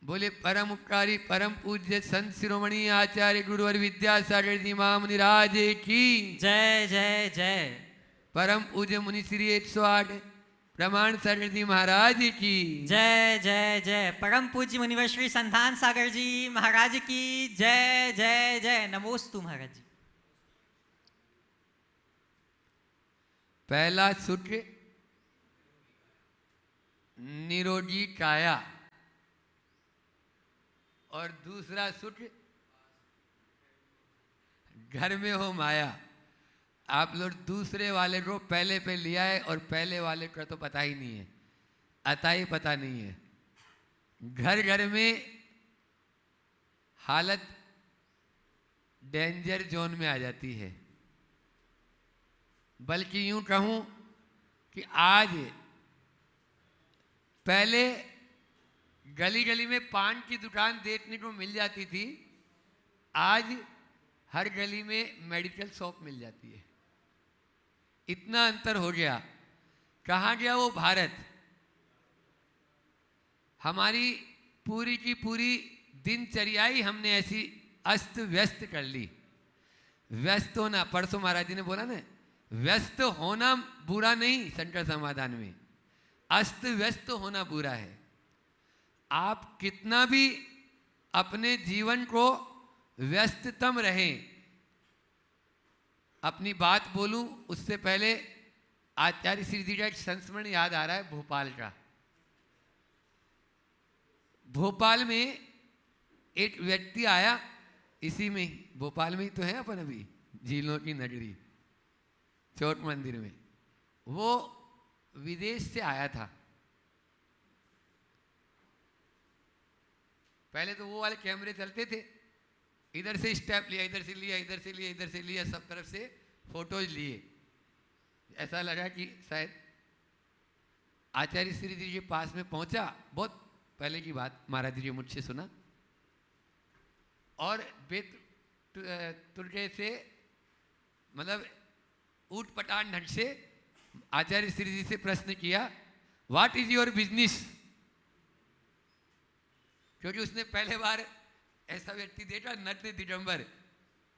बोले परम उपकारी परम पूज्य संत शिरोमणि आचार्य गुरुवर विद्यासागर जी महामुनिराज की जय जय जय। परम पूज्य मुनि श्री 108 प्रमाण सागर जी महाराज की जय जय जय। परम पूज्य मुनिवर श्री संतान सागर जी महाराज की जय जय जय। नमोस्तु महाराज जी। पहला सूत्र निरोगी काया और दूसरा सूत्र घर में हो माया। आप लोग दूसरे वाले को पहले पे लिया है और पहले वाले का तो पता ही नहीं है, अता ही पता नहीं है। घर घर में हालत डेंजर जोन में आ जाती है। बल्कि यूं कहूं कि आज पहले गली गली में पान की दुकान देखने को मिल जाती थी, आज हर गली में मेडिकल शॉप मिल जाती है। इतना अंतर हो गया। कहाँ गया वो भारत? हमारी पूरी की पूरी दिनचर्या ही हमने ऐसी अस्त व्यस्त कर ली। व्यस्त होना, परसों महाराज जी ने बोला ना, व्यस्त होना बुरा नहीं, शंकर समाधान में अस्त व्यस्त होना बुरा है। आप कितना भी अपने जीवन को व्यस्ततम रहें, अपनी बात बोलूं उससे पहले आचार्य श्री जी का एक संस्मरण याद आ रहा है भोपाल का। भोपाल में एक व्यक्ति आया, इसी में भोपाल में ही तो है अपन अभी, झीलों की नगरी चोट मंदिर में। वो विदेश से आया था। पहले तो वो वाले कैमरे चलते थे, इधर से स्टेप लिया, इधर से लिया, इधर से लिया, इधर से लिया, सब तरफ से फोटोज लिए। ऐसा लगा कि शायद आचार्य श्री जी के पास में पहुंचा, बहुत पहले की बात, महाराज जी ने मुझसे सुना, और तुर्के से मतलब ऊट पटान ढंग से आचार्य श्री जी से प्रश्न किया, व्हाट इज योर बिजनेस? क्योंकि उसने पहले बार ऐसा व्यक्ति देखा नग्न दिगंबर,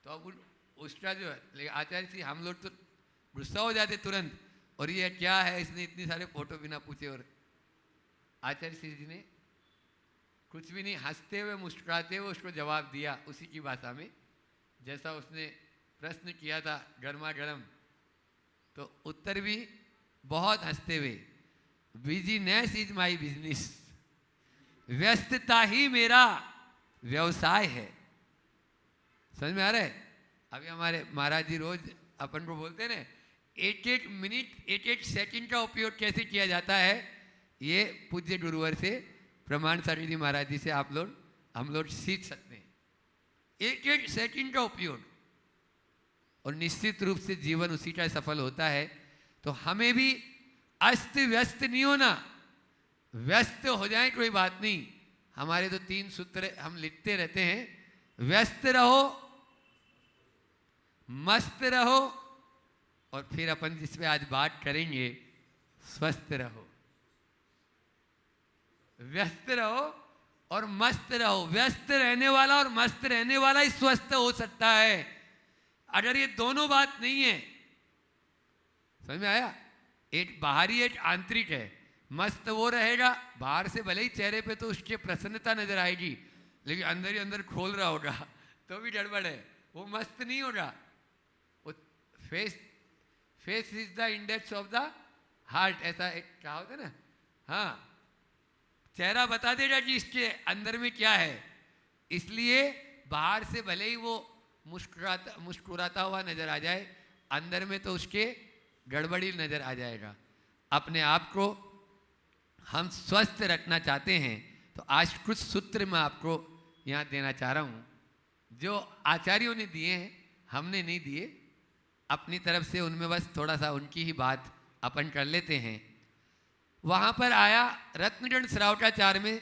तो अब उसका जो है, लेकिन आचार्य श्री हम लोग तो गुस्सा हो जाते तुरंत, और ये क्या है, इसने इतनी सारे फोटो बिना पूछे। और आचार्य श्री जी ने कुछ भी नहीं, हंसते हुए मुस्कुराते हुए उसको जवाब दिया उसी की भाषा में, जैसा उसने प्रश्न किया था गर्मा गर्म। तो उत्तर भी बहुत हंसते हुए, बिजीनेस इज माई बिजनेस, व्यस्तता ही मेरा व्यवसाय है। समझ में आ रहा है? अभी हमारे महाराज जी रोज अपन को बोलते हैं ना, एक एक मिनट एक एक सेकंड का उपयोग कैसे किया जाता है, ये पूज्य गुरुवर से प्रमाण सागर जी महाराज जी से हम लोग सीख सकते हैं। एक एक सेकंड का उपयोग, और निश्चित रूप से जीवन उसी का सफल होता है। तो हमें भी अस्त व्यस्त नहीं होना, व्यस्त हो जाए कोई बात नहीं। हमारे तो 3 सूत्र हम लिखते रहते हैं, व्यस्त रहो, मस्त रहो, और फिर अपन जिस पे आज बात करेंगे, स्वस्थ रहो। व्यस्त रहो और मस्त रहो। व्यस्त रहने वाला और मस्त रहने वाला ही स्वस्थ हो सकता है। अगर ये दोनों बात नहीं है, समझ में आया? एक बाहरी एक आंतरिक है। मस्त वो रहेगा, बाहर से भले ही चेहरे पे तो उसकी प्रसन्नता नजर आएगी, लेकिन अंदर ही अंदर खोल रहा होगा तो भी गड़बड़ है, वो मस्त नहीं होगा। वो face is the index of the heart, ऐसा एक क्या होता है ना। हाँ, चेहरा बता देगा कि इसके अंदर में क्या है। इसलिए बाहर से भले ही वो मुस्कुराता हुआ नजर आ जाए, अंदर में तो उसके गड़बड़ी नजर आ जाएगा। अपने आप को हम स्वस्थ रखना चाहते हैं, तो आज कुछ सूत्र मैं आपको यहाँ देना चाह रहा हूँ, जो आचार्यों ने दिए हैं, हमने नहीं दिए। अपनी तरफ से उनमें बस थोड़ा सा उनकी ही बात अपन कर लेते हैं। वहाँ पर आया रत्नगण श्रावकाचार्य में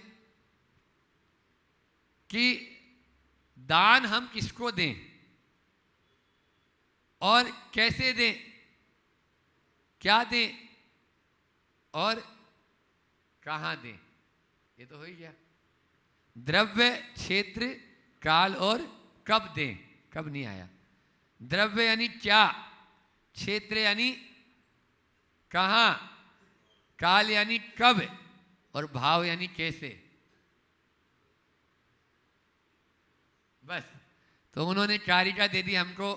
कि दान हम किसको दें और कैसे दें, क्या दें और कहाँ दें। ये तो हो ही गया। द्रव्य, क्षेत्र, काल और कब दें, कब नहीं आया। द्रव्य यानी क्या, क्षेत्र यानी कहाँ, काल यानी कब, और भाव यानी कैसे। बस, तो उन्होंने कारिका दे दी हमको।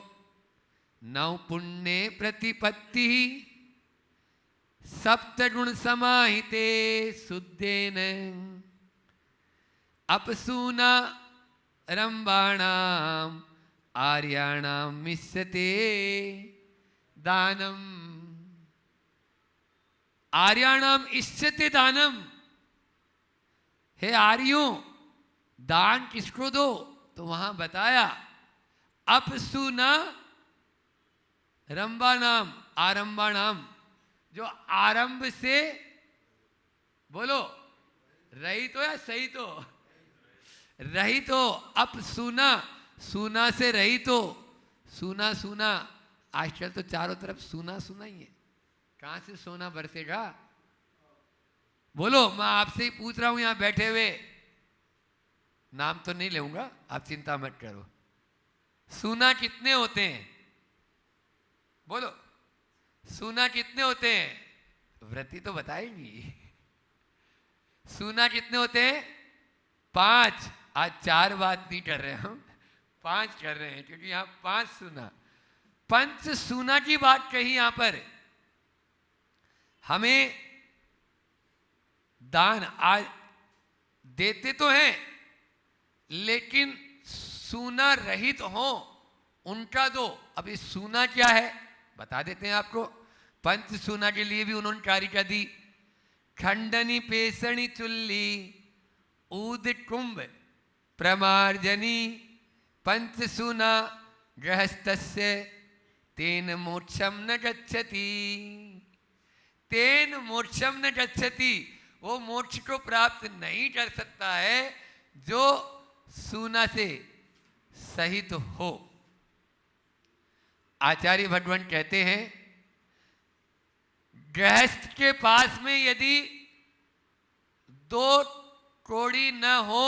नौ पुण्य प्रतिपत्ति सप्त गुण समाहिते शुद्धेन अपसूना रंबाणाम आर्याणाम मिश्यते दानम। आर्याणाम इष्यते दानम, हे आर्यों दान किसको दो, तो वहां बताया अपसूना रंबाणाम आरंभाणाम, जो आरंभ से, बोलो रहित हो या सहित हो, रहित हो। अप सुना, सुना से रहित हो। सुना सुना, आजकल तो चारों तरफ सुना सुना ही है, कहां से सोना बरसेगा। बोलो, मैं आपसे ही पूछ रहा हूं यहां बैठे हुए, नाम तो नहीं लूंगा, आप चिंता मत करो। सुना कितने होते हैं, बोलो सुना कितने होते हैं, व्रती तो बताएंगी। सुना कितने होते हैं, 5। आज 4 बात नहीं कर रहे हम, 5 कर रहे हैं, क्योंकि यहां 5 सुना, पंच सुना की बात कही। यहां पर हमें दान आज देते तो हैं, लेकिन सुना रहित हो उनका दो। अब ये सुना क्या है बता देते हैं आपको। पंच सुना के लिए भी उन्होंने कारिका दी। खंडनी पेसणी चुल्ली ऊद कुंभ प्रमार्जनी पंच सुना गृहस्थस्य तेन मोक्षम न गच्छति। तेन मोक्षम न गच्छति, वो मोक्ष को प्राप्त नहीं कर सकता है जो सुना से सहित हो। आचार्य भगवान कहते हैं, गृहस्थ के पास में यदि 2 कौड़ी न हो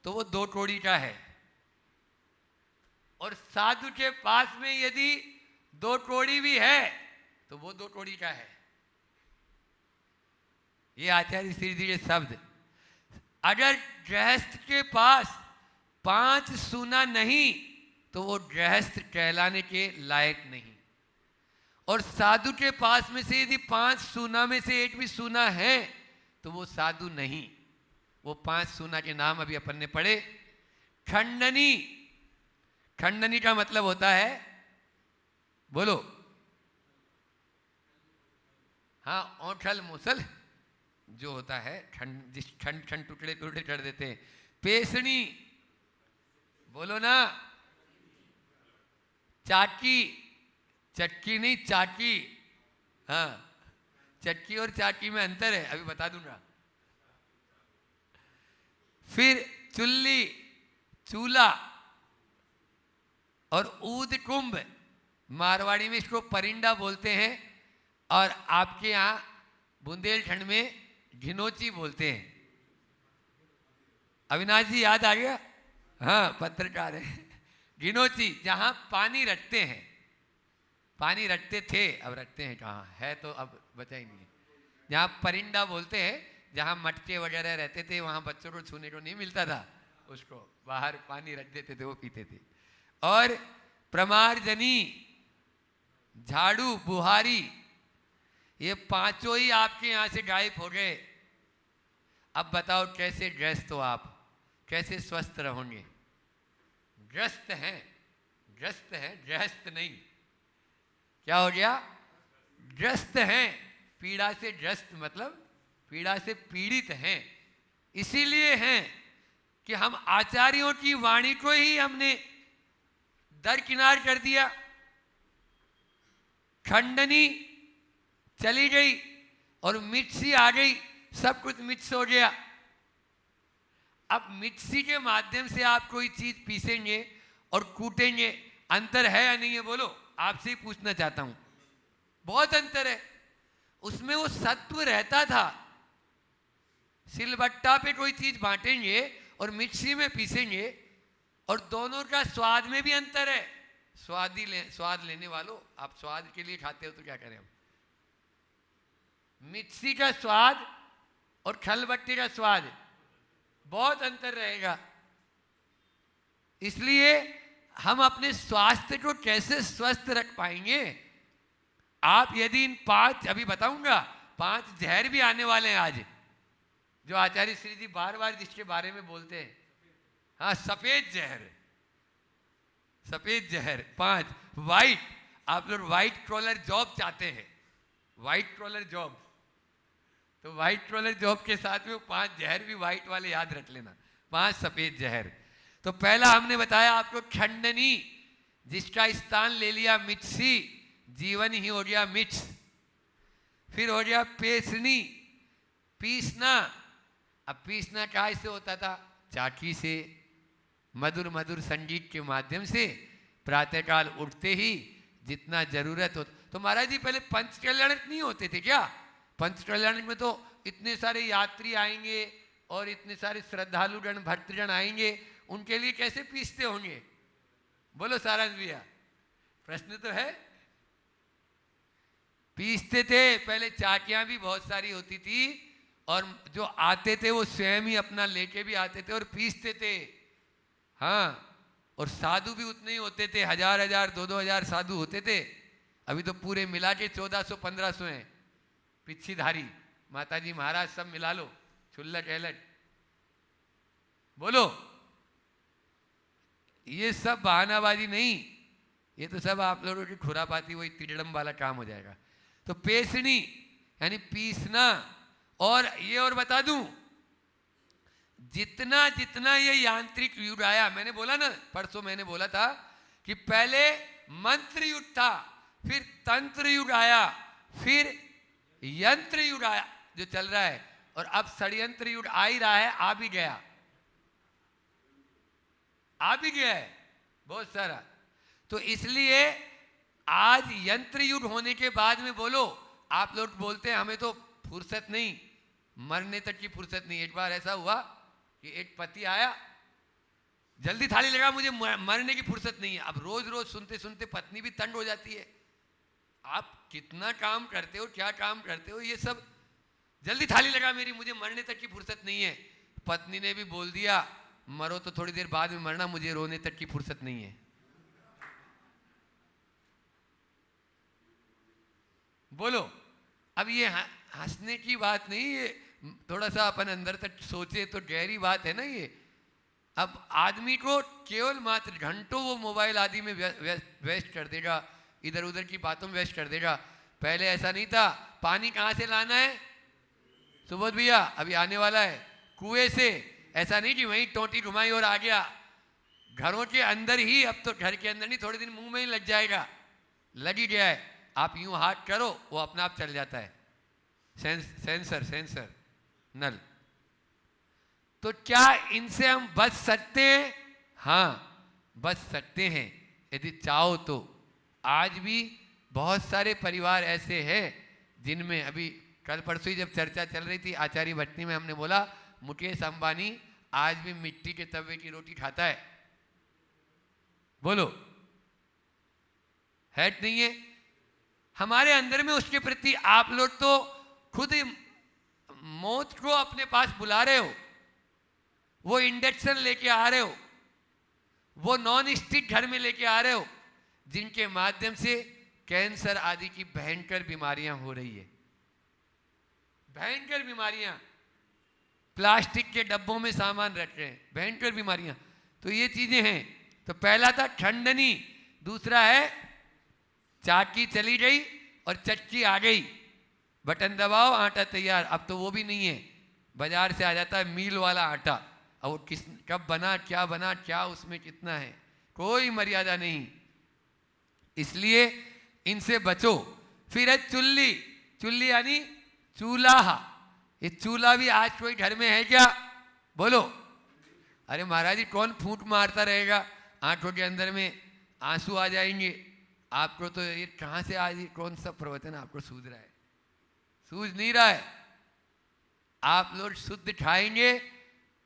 तो वो 2 कौड़ी का है, और साधु के पास में यदि 2 कौड़ी भी है तो वो 2 कौड़ी का है। ये आचार्य श्री जी के शब्द। अगर गृहस्थ के पास 5 सुना नहीं तो वो गृहस्थ कहलाने के लायक नहीं, और साधु के पास में से यदि 5 सुना में से एक भी सुना है तो वो साधु नहीं। वो 5 सुना के नाम अभी अपन ने पढ़े। खंडनी, खंडनी का मतलब होता है, बोलो, हाँ, औंठल मुसल जो होता है, खंड, जिस खंड खंड टुकड़े टुकड़े कर देते हैं। पेसणी, बोलो ना, चाकी, चक्की नहीं चाकी, हाँ, चक्की और चाकी में अंतर है, अभी बता दूंगा। फिर चुल्ली, चूल्हा, और ऊद कुंभ, मारवाड़ी में इसको परिंडा बोलते हैं, और आपके यहाँ बुंदेलखंड में घिनोची बोलते हैं। अविनाश जी याद आ गया, हाँ, पत्रकार है। घिनोची, जहां पानी रखते हैं, पानी रखते थे, अब रखते हैं कहाँ है, तो अब बचा ही नहीं है। जहाँ परिंडा बोलते हैं, जहाँ मटके वगैरह रहते थे, वहाँ बच्चों को छूने को नहीं मिलता था, उसको बाहर पानी रख देते थे, वो पीते थे। और प्रमार्जनी, झाड़ू, बुहारी, ये 5 ही आपके यहाँ से गायब हो गए। अब बताओ कैसे ग्रस्त हो आप, कैसे स्वस्थ रहोगे। ग्रस्त हैं, ग्रस्त हैं, गृहस्थ नहीं। क्या हो गया, ग्रस्त हैं, पीड़ा से ग्रस्त मतलब पीड़ा से पीड़ित हैं। इसीलिए हैं कि हम आचार्यों की वाणी को ही हमने दरकिनार कर दिया। खंडनी चली गई और मिक्सी आ गई, सब कुछ मिक्स हो गया। अब मिक्सी के माध्यम से आप कोई चीज पीसेंगे और कूटेंगे, अंतर है या नहीं है, बोलो, आपसे ही पूछना चाहता हूं। बहुत अंतर है। उसमें वो सत्व रहता था। सिलबट्टा पे कोई चीज बांटेंगे और मिक्सी में पीसेंगे, और दोनों का स्वाद में भी अंतर है। स्वाद लेने वालों, आप स्वाद के लिए खाते हो तो क्या करें हम। मिक्सी का स्वाद और खलबट्टे का स्वाद बहुत अंतर रहेगा। इसलिए हम अपने स्वास्थ्य को कैसे स्वस्थ रख पाएंगे। आप यदि इन 5, अभी बताऊंगा, 5 जहर भी आने वाले हैं आज, जो आचार्य श्री जी बार बार जिसके बारे में बोलते हैं। हाँ, सफेद जहर, सफेद जहर 5। वाइट, आप लोग व्हाइट कॉलर जॉब चाहते हैं, व्हाइट कॉलर जॉब, तो व्हाइट कॉलर जॉब के साथ में 5 जहर भी व्हाइट वाले याद रख लेना, 5 सफेद जहर। तो पहला हमने बताया आपको खंडनी, जिसका स्थान ले लिया मिक्सी, जीवन ही हो गया मिक्स। फिर हो गया पेसनी, पीसना। अब पीसना काय से होता था? चाकी से, मधुर मधुर संगीत के माध्यम से, प्रातःकाल उठते ही जितना जरूरत हो। तो महाराज जी पहले पंच कल्याणक नहीं होते थे क्या? पंच कल्याणक में तो इतने सारे यात्री आएंगे और इतने सारे श्रद्धालुगण भक्तजन आएंगे, उनके लिए कैसे पीसते होंगे? बोलो सारांश भैया, प्रश्न तो है। पीसते थे पहले, चाकियां भी बहुत सारी होती थी, और जो आते थे वो स्वयं ही अपना लेके भी आते थे और पीसते थे। हाँ, और साधु भी उतने ही होते थे, 1000 2 हजार साधु होते थे। अभी तो पूरे मिला के 1400-1500 हैं पिच्छीधारी, माताजी महाराज सब मिला लो, छुल्लट एलट। बोलो, ये सब बहानाबाजी नहीं, ये तो सब आप लोगों की खुरापाती, वही तिड़म वाला काम हो जाएगा। तो पेसनी यानी पीसना। और ये और बता दूं, जितना जितना ये यांत्रिक युग आया, मैंने बोला ना, परसों मैंने बोला था कि पहले मंत्र युग था, फिर तंत्र युग आया, फिर यंत्र युग आया जो चल रहा है, और अब षड्यंत्र युग आ ही रहा है, आ भी गया है बहुत सारा। तो इसलिए आज यंत्र युग होने के बाद में, बोलो, आप लोग बोलते हैं हमें तो फुर्सत नहीं, मरने तक की फुर्सत नहीं। एक बार ऐसा हुआ कि एक पति आया, जल्दी थाली लगा, मुझे मरने की फुर्सत नहीं है। अब रोज रोज सुनते सुनते पत्नी भी तंग हो जाती है, आप कितना काम करते हो, क्या काम करते हो, ये सब, जल्दी थाली लगा मेरी, मुझे मरने तक की फुर्सत नहीं है। पत्नी ने भी बोल दिया, मरो तो थोड़ी देर बाद में मरना, मुझे रोने तक की फुर्सत नहीं है। बोलो, अब ये हंसने की बात नहीं, ये थोड़ा सा अपन अंदर तक सोचे तो गहरी बात है ना ये। अब आदमी को केवल मात्र घंटों वो मोबाइल आदि में वेस्ट कर देगा, इधर उधर की बातों में वेस्ट कर देगा। पहले ऐसा नहीं था। पानी कहाँ से लाना है सुबोध भैया? अभी आने वाला है, कुएं से। ऐसा नहीं कि वहीं टोटी घुमाई और आ गया, घरों के अंदर ही। अब तो घर के अंदर नहीं, थोड़े दिन मुंह में ही लग जाएगा, लग ही गया है। आप यूं हाथ करो, वो अपना आप चल जाता है, सेंसर नल। तो क्या इनसे हम बच सकते हैं? हाँ, बच सकते हैं यदि चाहो तो। आज भी बहुत सारे परिवार ऐसे हैं जिनमें, अभी कल परसों ही जब चर्चा चल रही थी आचार्य भट्टी में, हमने बोला मुकेश अंबानी आज भी मिट्टी के तवे की रोटी खाता है। बोलो, है नहीं है? हमारे अंदर में उसके प्रति आप लोग तो खुद मौत को अपने पास बुला रहे हो, वो इंडक्शन लेके आ रहे हो, वो नॉन स्टिक घर में लेके आ रहे हो, जिनके माध्यम से कैंसर आदि की भयंकर बीमारियां हो रही है, भयंकर बीमारियां। प्लास्टिक के डब्बों में सामान रख रहे हैं, भयंकर बीमारियां। तो ये चीजें हैं। तो पहला था खंडनी, दूसरा है चाकी चली गई और चक्की आ गई, बटन दबाओ आटा तैयार। अब तो वो भी नहीं है, बाजार से आ जाता है मील वाला आटा, और वो किस कब बना, क्या उसमें कितना है, कोई मर्यादा नहीं। इसलिए इनसे बचो। फिर है चुल्ली, चुल्ली यानी चूल्हा। ये चूल्हा भी आज कोई घर में है क्या? बोलो। अरे महाराज जी, कौन फूंक मारता रहेगा, आंखों के अंदर में आंसू आ जाएंगे आपको। तो ये कहाँ से आज कौन सा प्रवचन आपको सूझ रहा है? सूझ नहीं रहा है। आप लोग शुद्ध खाएंगे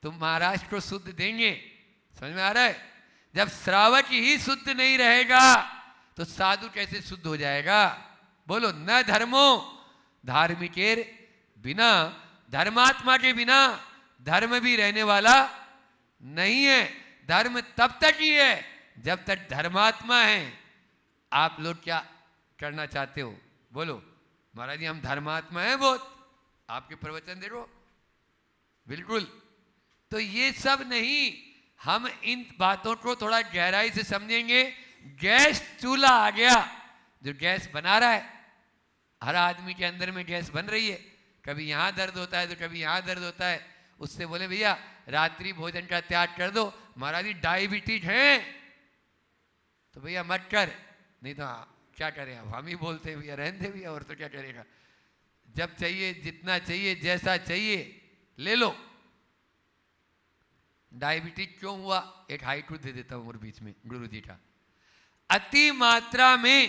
तो महाराष्ट्र को शुद्ध देंगे। समझ में आ रहा है? जब श्रावक ही शुद्ध नहीं रहेगा तो साधु कैसे शुद्ध हो जाएगा? बोलो, न धर्मो धार्मिकेर बिना, धर्मात्मा के बिना धर्म भी रहने वाला नहीं है। धर्म तब तक ही है जब तक धर्मात्मा है। आप लोग क्या करना चाहते हो? बोलो, महाराज जी हम धर्मात्मा हैं बहुत, आपके प्रवचन देखो। बिल्कुल। तो ये सब नहीं, हम इन बातों को थोड़ा गहराई से समझेंगे। गैस चूल्हा आ गया, जो गैस बना रहा है, हर आदमी के अंदर में गैस बन रही है। कभी यहाँ दर्द होता है तो कभी यहाँ दर्द होता है। उससे बोले भैया रात्रि भोजन का त्याग कर दो। महाराज जी डायबिटीज है तो भैया मत कर, नहीं तो क्या करें, अब हम ही बोलते हैं भैया रहने दे भैया, और तो क्या करेगा। जब चाहिए, जितना चाहिए, जैसा चाहिए ले लो। डायबिटीज क्यों हुआ? एक हाइकू दे देता हूं और बीच में गुरु जी का। अति मात्रा में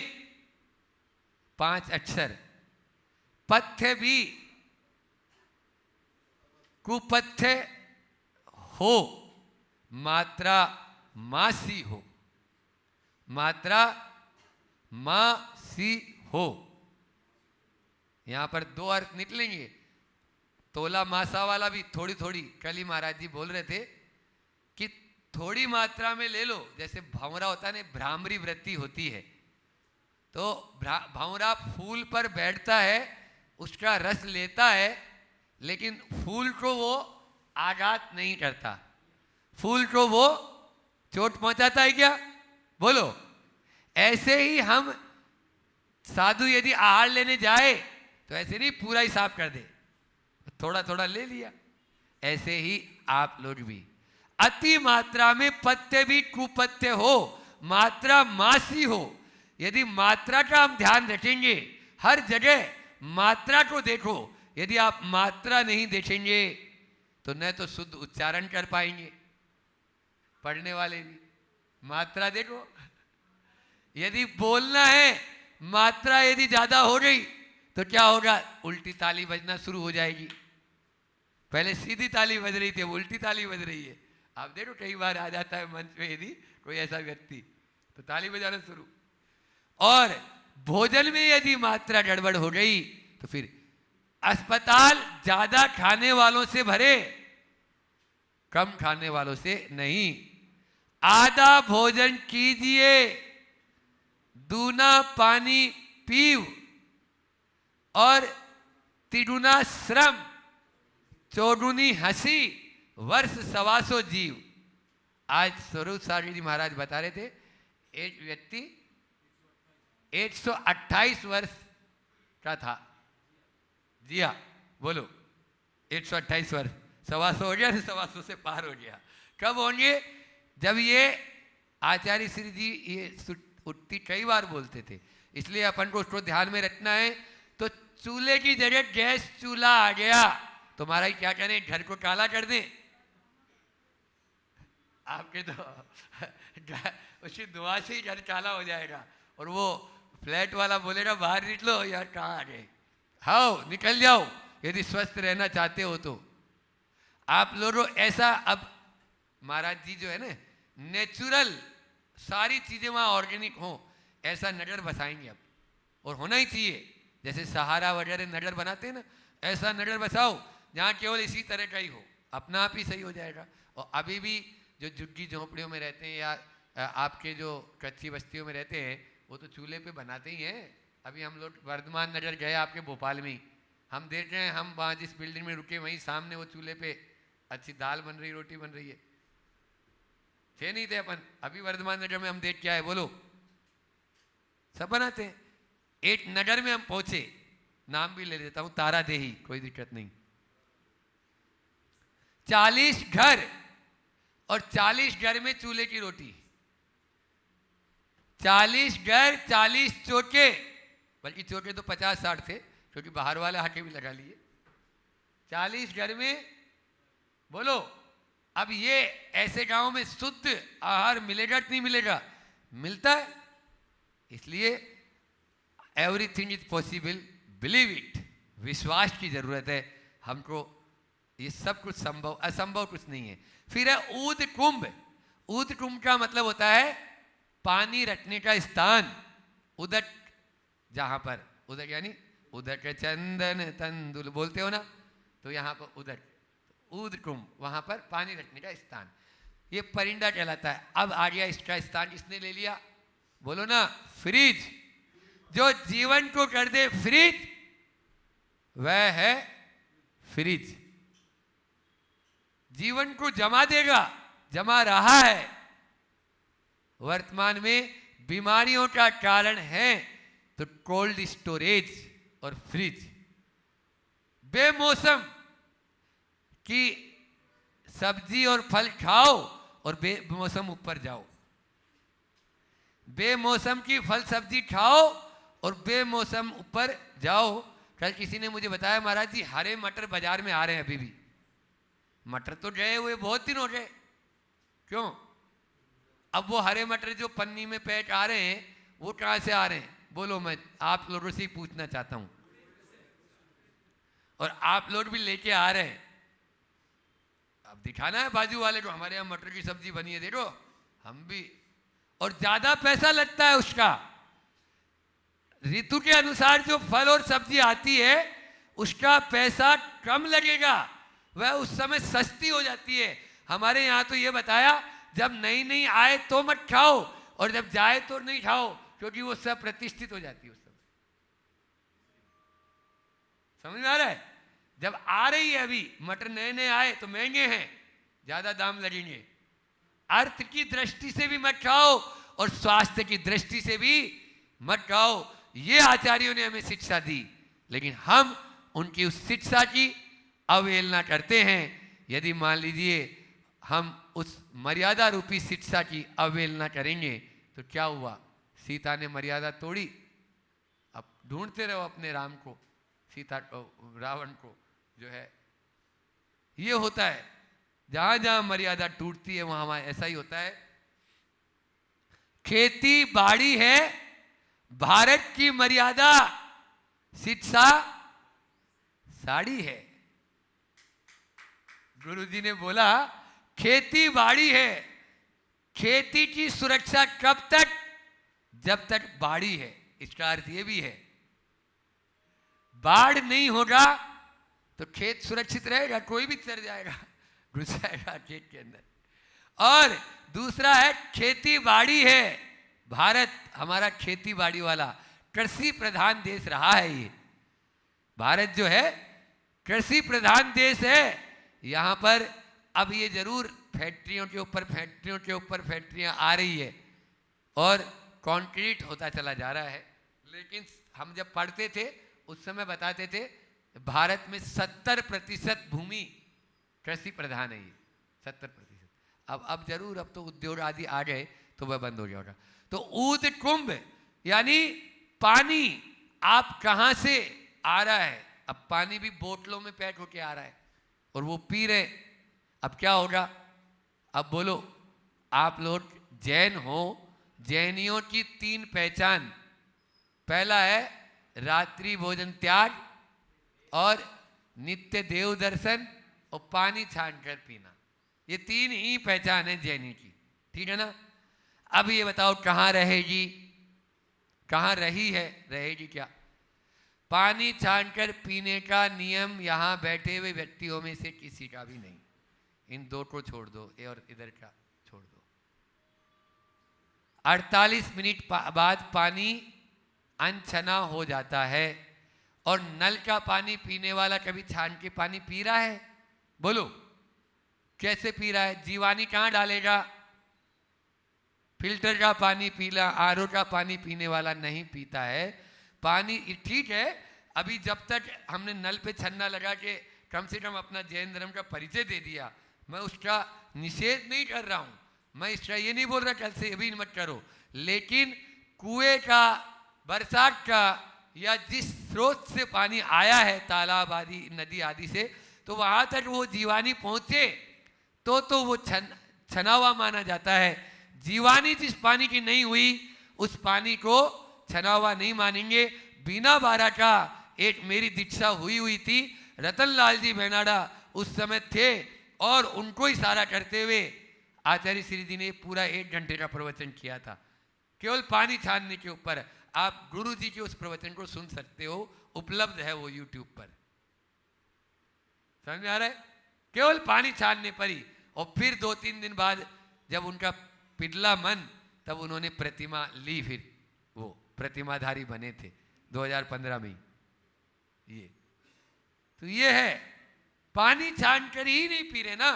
5 अक्षर, पथ्य भी कुपथ्य हो, मात्रा मासी हो, मात्रा मासी हो। यहां पर 2 अर्थ निकलेंगे। तोला मासा वाला भी थोड़ी थोड़ी, कल ही महाराज जी बोल रहे थे कि थोड़ी मात्रा में ले लो। जैसे भंवरा होता है ना, भ्रामरी वृत्ति होती है, तो भंवरा फूल पर बैठता है, उसका रस लेता है, लेकिन फूल को वो आघात नहीं करता। फूल को वो चोट पहुंचाता है क्या? बोलो। ऐसे ही हम साधु यदि आहार लेने जाए तो ऐसे नहीं पूरा ही साफ कर दे, थोड़ा थोड़ा ले लिया। ऐसे ही आप लोग भी अति मात्रा में पथ्य भी कुपथ्य हो, मात्रा मासी हो। यदि मात्रा का हम ध्यान रखेंगे, हर जगह मात्रा को देखो। यदि आप मात्रा नहीं देखेंगे तो न तो शुद्ध उच्चारण कर पाएंगे, पढ़ने वाले भी। मात्रा देखो, यदि बोलना है, मात्रा यदि ज्यादा हो गई तो क्या होगा? उल्टी ताली बजना शुरू हो जाएगी। पहले सीधी ताली बज रही थी, उल्टी ताली बज रही है। आप देखो कई बार आ जाता है मंच पे यदि कोई ऐसा व्यक्ति, तो ताली बजाना शुरू। और भोजन में यदि मात्रा गड़बड़ हो गई तो फिर अस्पताल ज्यादा खाने वालों से भरे, कम खाने वालों से नहीं। आधा भोजन कीजिए, दूना पानी पीव, और तिगुना श्रम, चौगुनी हंसी, वर्ष 125 जीव। आज स्वरूप सागर जी महाराज बता रहे थे, एक व्यक्ति 128 वर्ष का था। जी हाँ, बोलो 128 वर्ष, 125 हो गया, 125 से पार हो गया। कब होंगे? जब ये आचार्य श्री जी ये उक्ति कई बार बोलते थे, इसलिए अपन को उसको ध्यान में रखना है। तो चूल्हे की जगह गैस चूल्हा आ गया तो महाराज क्या करें? घर को काला कर दें? आपके तो उसकी दुआ से ही घर काला हो जाएगा। और वो फ्लैट वाला बोलेगा बाहर निकलो, यार कहाँ आ गए, हाँ निकल जाओ। यदि स्वस्थ रहना चाहते हो तो आप लोगों ऐसा, अब महाराज जी जो है ना, नेचुरल सारी चीजें वहां ऑर्गेनिक हो, ऐसा नगर बसाएंगे अब। और होना ही चाहिए, जैसे सहारा वगैरह नगर बनाते हैं ना, ऐसा नगर बसाओ जहाँ केवल इसी तरह का ही हो, अपना आप ही सही हो जाएगा। और अभी भी जो झुग्गी झोंपड़ियों में रहते हैं या आपके जो कच्ची बस्तियों में रहते हैं, वो तो चूल्हे पे बनाते ही हैं। अभी हम लोग वर्धमान नगर गए आपके भोपाल में ही, हम देख रहे हैं, हम वहाँ जिस बिल्डिंग में रुके वहीं सामने वो चूल्हे पे अच्छी दाल बन रही, रोटी बन रही है। थे नहीं थे अपन, अभी वर्धमान नगर में हम देख क्या है, बोलो सब बनाते हैं। एक नगर में हम पहुंचे, नाम भी ले लेता हूं, तारा देही, कोई दिक्कत नहीं। 40 घर और 40 घर में चूल्हे की रोटी, 40 घर 40 चौके, बल्कि चौके तो 50-60 थे क्योंकि बाहर वाले हाके भी लगा लिए। 40 घर में, बोलो अब ये ऐसे गांव में शुद्ध आहार मिलेगा कि नहीं मिलेगा? मिलता है। इसलिए everything is possible, believe it. विश्वास की जरूरत है हमको। ये सब कुछ संभव, असंभव कुछ नहीं है। फिर है ऊद कुंभ। ऊद कुंभ का मतलब होता है पानी रखने का स्थान। उदक, जहां पर उदक यानी उदक चंदन तंदुल बोलते हो ना, तो यहाँ पर उदक, ऊद कुंभ, वहां पर पानी रखने का स्थान, ये परिंदा कहलाता है। अब आ गया इसका स्थान किसने ले लिया, बोलो ना, फ्रिज। जो जीवन को कर दे फ्रिज, वह है फ्रिज। जीवन को जमा देगा, जमा रहा है। वर्तमान में बीमारियों का कारण है तो कोल्ड स्टोरेज और फ्रिज। बेमौसम की सब्जी और फल खाओ और बेमौसम ऊपर जाओ। बेमौसम की फल सब्जी खाओ और बेमौसम ऊपर जाओ। कल किसी ने मुझे बताया, महाराज जी हरे मटर बाजार में आ रहे हैं अभी भी। मटर तो गए हुए बहुत दिन हो गए, क्यों? अब वो हरे मटर जो पन्नी में पैक आ रहे हैं, वो कहां से आ रहे हैं बोलो? मैं आप लोगों से ही पूछना चाहता हूं। और आप लोग भी लेके आ रहे हैं। अब दिखाना है बाजू वाले को, हमारे यहां मटर की सब्जी बनी है, देखो हम भी। और ज्यादा पैसा लगता है उसका। ऋतु के अनुसार जो फल और सब्जी आती है उसका पैसा कम लगेगा, वह उस समय सस्ती हो जाती है। हमारे यहाँ तो ये बताया, जब नई नई आए तो मत खाओ और जब जाए तो नहीं खाओ, क्योंकि वो सब प्रतिष्ठित हो जाती है उस समय। समझ में आ रहा है? जब आ रही है, अभी मटर नए नए आए तो महंगे हैं, ज्यादा दाम लगेंगे। अर्थ की दृष्टि से भी मत खाओ और स्वास्थ्य की दृष्टि से भी मत खाओ। ये आचार्यों ने हमें शिक्षा दी, लेकिन हम उनकी उस शिक्षा की अवहेलना करते हैं। यदि मान लीजिए हम उस मर्यादा रूपी शिक्षा की अवहेलना करेंगे तो क्या हुआ? सीता ने मर्यादा तोड़ी। अब ढूंढते रहो अपने राम को, सीता को, रावण को, जो है ये होता है। जहां जहां मर्यादा टूटती है वहां वहां ऐसा ही होता है। खेती बाड़ी है भारत की मर्यादा, शिक्षा साड़ी है। गुरुजी ने बोला खेती बाड़ी है। खेती की सुरक्षा कब तक? जब तक बाड़ी है। इसका अर्थ यह भी है, बाढ़ नहीं होगा तो खेत सुरक्षित रहेगा, कोई भी चढ़ जाएगा, घुस जाएगा खेत के अंदर। और दूसरा है खेती बाड़ी है। भारत हमारा खेती बाड़ी वाला कृषि प्रधान देश रहा है। ये भारत जो है कृषि प्रधान देश है। यहां पर अब ये जरूर फैक्ट्रियों के ऊपर फैक्ट्रियां आ रही है और कंक्रीट होता चला जा रहा है। लेकिन हम जब पढ़ते थे उस समय बताते थे भारत में 70% भूमि कृषि प्रधान है। ये 70%। अब जरूर अब तो उद्योग आदि आ गए तो वह बंद हो जाएगा। तो ऊद कुंभ यानी पानी आप कहां से आ रहा है? अब पानी भी बोतलों में पैक होके आ रहा है और वो पी रहे। अब क्या होगा? अब बोलो, आप लोग जैन हो, जैनियों की 3 पहचान। पहला है रात्रि भोजन त्याग और नित्य देव दर्शन और पानी छान कर पीना। ये 3 ही पहचान है जैनी की, ठीक है ना? अब ये बताओ कहां रहेगी, कहां रही है, रहेगी क्या? पानी छानकर पीने का नियम यहां बैठे हुए व्यक्तियों में से किसी का भी नहीं। इन 2 को छोड़ दो, ये और इधर का छोड़ दो। 48 मिनट बाद पानी अनछना हो जाता है। और नल का पानी पीने वाला कभी छान के पानी पी रहा है? बोलो कैसे पी रहा है? जीवानी कहां डालेगा? फिल्टर का पानी पीला, आरओ का पानी पीने वाला नहीं पीता है। पानी ठीक है, अभी जब तक हमने नल पे छन्ना लगा के कम से कम अपना जैन धर्म का परिचय दे दिया, मैं उसका निषेध नहीं कर रहा हूं। मैं इसका ये नहीं बोल रहा कल से अभी मत करो, लेकिन कुएं का, बरसात का या जिस स्रोत से पानी आया है, तालाब आदि, नदी आदि से, तो वहां तक वो जीवानी पहुंचे तो वो छना हुआ माना जाता है। जीवानी जिस पानी की नहीं हुई उस पानी को छना हुआ नहीं मानेंगे। बीना बारा का एक मेरी दीक्षा हुई थी, रतन लाल जी बेनाडा उस समय थे, और उनको इशारा करते हुए आचार्य श्री जी ने पूरा 1 घंटे का प्रवचन किया था, केवल पानी छानने के ऊपर। आप गुरु जी के उस प्रवचन को सुन सकते हो, उपलब्ध है वो यूट्यूब पर। समझ में आ रहा है? केवल पानी छानने पर ही। और फिर 2-3 दिन बाद जब उनका पिघला मन, तब उन्होंने प्रतिमा ली, फिर वो प्रतिमाधारी बने थे 2015 में। ये तो ये है, पानी छान कर ही नहीं पी रहे ना,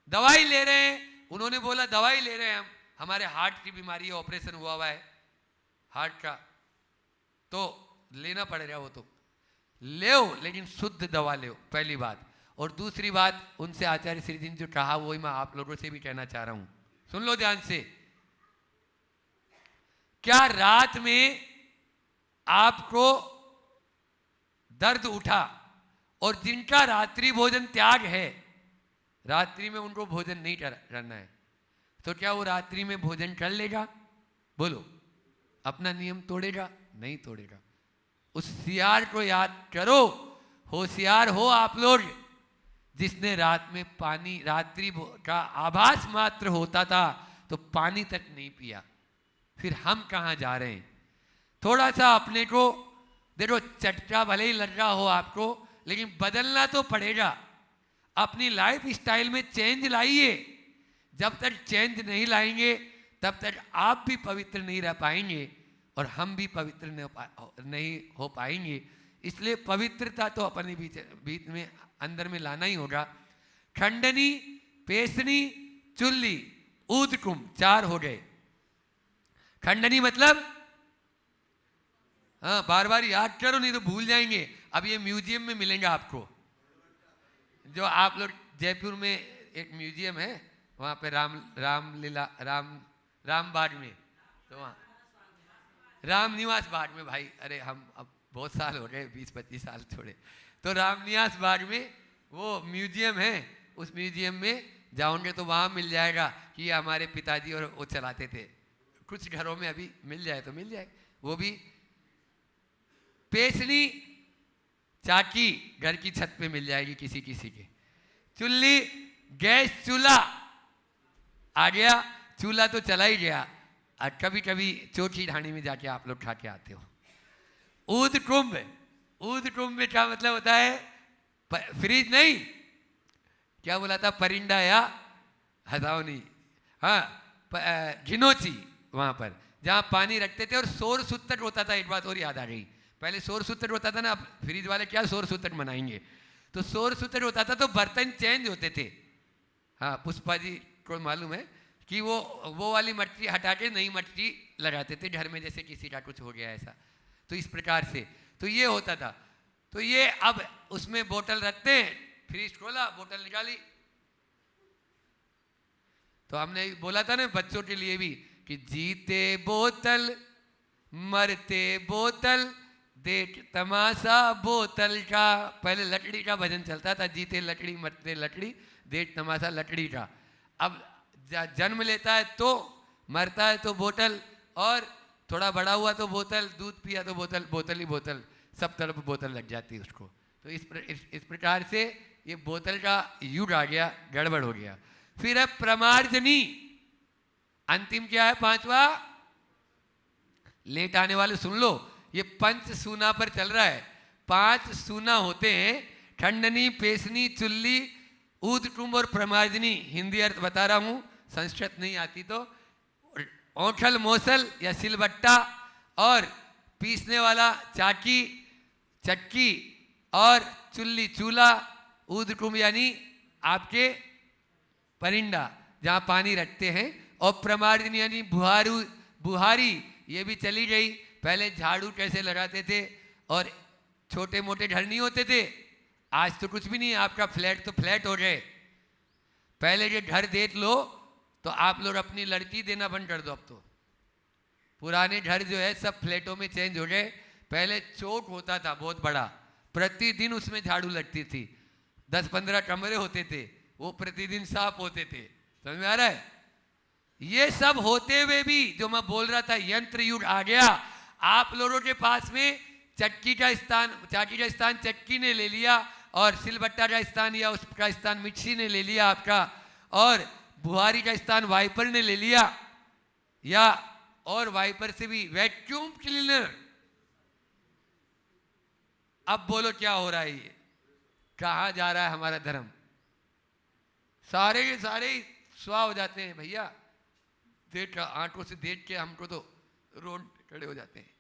दवाई ले रहे हैं। उन्होंने बोला दवाई ले रहे हैं हम, हमारे हार्ट की बीमारी है, ऑपरेशन हुआ है हार्ट का, तो लेना पड़ेगा, वो तो ले, लेकिन शुद्ध दवा ले, पहली बात। और दूसरी बात, उनसे आचार्य श्री जी ने जो कहा वही मैं आप लोगों से भी कहना चाह रहा हूं, सुन लो ध्यान से। क्या रात में आपको दर्द उठा और जिनका रात्रि भोजन त्याग है, रात्रि में उनको भोजन नहीं करना है, तो क्या वो रात्रि में भोजन कर लेगा? बोलो, अपना नियम तोड़ेगा? नहीं तोड़ेगा। उस सियार को याद करो, होशियार हो आप लोग, जिसने रात में पानी, रात्रि का आभास मात्र होता था तो पानी तक नहीं पिया। फिर हम कहां जा रहे हैं? थोड़ा सा अपने को देखो, चटका भले ही लग रहा हो आपको, लेकिन बदलना तो पड़ेगा। अपनी लाइफ स्टाइल में चेंज लाइए। जब तक चेंज नहीं लाएंगे तब तक आप भी पवित्र नहीं रह पाएंगे और हम भी पवित्र नहीं हो पाएंगे। इसलिए पवित्रता तो अपने बीच में अंदर में लाना ही होगा। खंडनी, पेसनी, चुल्ली, ऊदकुम, 4 हो गए। खंडनी मतलब, हाँ बार बार याद करो नहीं तो भूल जाएंगे। अब ये म्यूजियम में मिलेंगे आपको, जो आप लोग जयपुर में एक म्यूजियम है, वहाँ पे रामलीला राम बाग में, तो वहाँ राम निवास बाग में भाई, अरे हम अब बहुत साल हो गए, 20-25 साल छोड़े, तो राम निवास बाग में वो म्यूजियम है। उस म्यूजियम में जाओगे तो वहाँ मिल जाएगा कि ये हमारे पिताजी और वो चलाते थे। कुछ घरों में अभी मिल जाए तो मिल जाए, वो भी। पेसनी, चाकी घर की छत पे मिल जाएगी किसी किसी के। चुल्ली, गैस चूल्हा आ गया, चूल्हा तो चला ही गया, और कभी कभी चौथी ढाणी में जाके आप लोग खा के आते हो। ऊद कुंभ, ऊद कुंभ में क्या मतलब होता है? फ्रिज नहीं, क्या बोला था, परिंदा या हथौनी, हाँ घिनौची, वहां पर जहां पानी रखते थे और सौर सूत्र होता था। एक बात और याद आ गई, पहले सौर सूत्र होता था ना, अब फ्रिज वाले क्या सौर सूत्र बनाएंगे, तो सौर सूत्र होता था तो बर्तन चेंज होते थे। हाँ पुष्पा जी को मालूम है कि वो वाली मटकी हटा के नई मटकी लगाते थे घर में, जैसे किसी का कुछ हो गया ऐसा। तो इस प्रकार से तो ये होता था। तो ये अब उसमें बोतल रखते हैं, फ्रिज खोला, बोतल निकाली। तो हमने बोला था ना बच्चों के लिए भी कि जीते बोतल मरते बोतल, देख तमाशा बोतल का। पहले लकड़ी का भजन चलता था, जीते लकड़ी मरते लकड़ी, देख तमाशा लकड़ी का। अब जन्म लेता है तो, मरता है तो बोतल, और थोड़ा बड़ा हुआ तो बोतल, दूध पिया तो बोतल, बोतल ही बोतल, सब तरफ बोतल लग जाती है उसको। तो इस प्रकार से ये बोतल का युग आ गया, गड़बड़ हो गया। फिर है प्रमार्जनी, अंतिम क्या है, 5वां। लेट आने वाले सुन लो, ये पंच सूना पर चल रहा है। 5 सूना होते हैं, खंडनी, पेसनी, चुल्ली, ऊद कुंभ और प्रमार्जनी। हिंदी अर्थ बता रहा हूं, संस्कृत नहीं आती तो। औंठल मोसल या सिलबट्टा, और पीसने वाला चाकी, चक्की, और चुल्ली चूल्हा, ऊद कुंभ यानी आपके परिंदा जहां पानी रखते हैं, और प्रमार्जनी यानी बुहारी, ये भी चली गई। पहले झाड़ू कैसे लगाते थे और छोटे मोटे घर नहीं होते थे, आज तो कुछ भी नहीं है, आपका फ्लैट तो फ्लैट हो गए। पहले ये घर देख लो तो आप लोग अपनी लड़की देना बंद कर दो। अब तो पुराने घर जो है सब फ्लैटों में चेंज हो गए। पहले चौक होता था बहुत बड़ा, प्रतिदिन उसमें झाड़ू लगती थी, 10-15 कमरे होते थे, वो प्रतिदिन साफ होते थे। समझ में आ रहा है? ये सब होते हुए भी जो मैं बोल रहा था, यंत्र युग आ गया। आप लोगों के पास में चाकी का स्थान चक्की ने ले लिया, और सिलबट्टा का स्थान या उसका स्थान मिक्सी ने ले लिया आपका, और बुहारी का स्थान वाइपर ने ले लिया, या और वाइपर से भी वैक्यूम क्लीनर। अब बोलो क्या हो रहा है, ये कहाँ जा रहा है हमारा धर्म? सारे के सारे ही स्वा हो जाते हैं भैया, देख आंखों से देख के हमको तो रोड खड़े हो जाते हैं,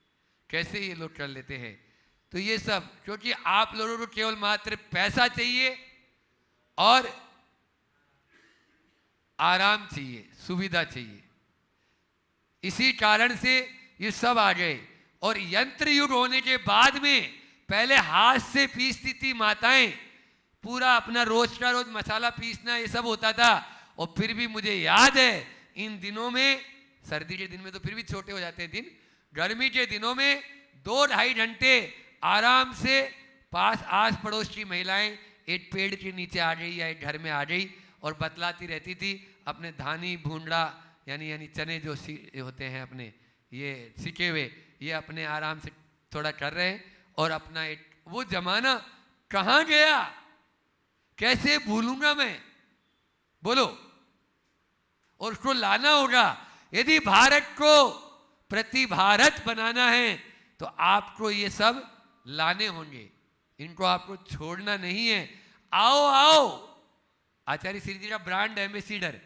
कैसे ये लोग कर लेते हैं। तो ये सब क्योंकि आप लोगों को केवल मात्र पैसा चाहिए और आराम चाहिए, सुविधा चाहिए, इसी कारण से ये सब आ गए। और यंत्र युग होने के बाद में पहले हाथ से पीसती थी माताएं, पूरा अपना रोज का रोज मसाला पीसना ये सब होता था। और फिर भी मुझे याद है इन दिनों में, सर्दी के दिन में तो फिर भी छोटे हो जाते हैं दिन, गर्मी के दिनों में 2-2.5 घंटे आराम से पास आस पड़ोस की महिलाएं एक पेड़ के नीचे आ गई या एक घर में आ गई और बतलाती रहती थी अपने धानी भूंडा यानी चने जो होते हैं अपने ये सिके हुए, ये अपने आराम से थोड़ा कर रहे हैं। और अपना एक वो जमाना कहाँ गया, कैसे भूलूंगा मैं, बोलो। और उसको लाना होगा। यदि भारत को प्रति भारत बनाना है तो आपको ये सब लाने होंगे, इनको आपको छोड़ना नहीं है। आओ आओ, आचार्य श्री जी का ब्रांड एम्बेसिडर,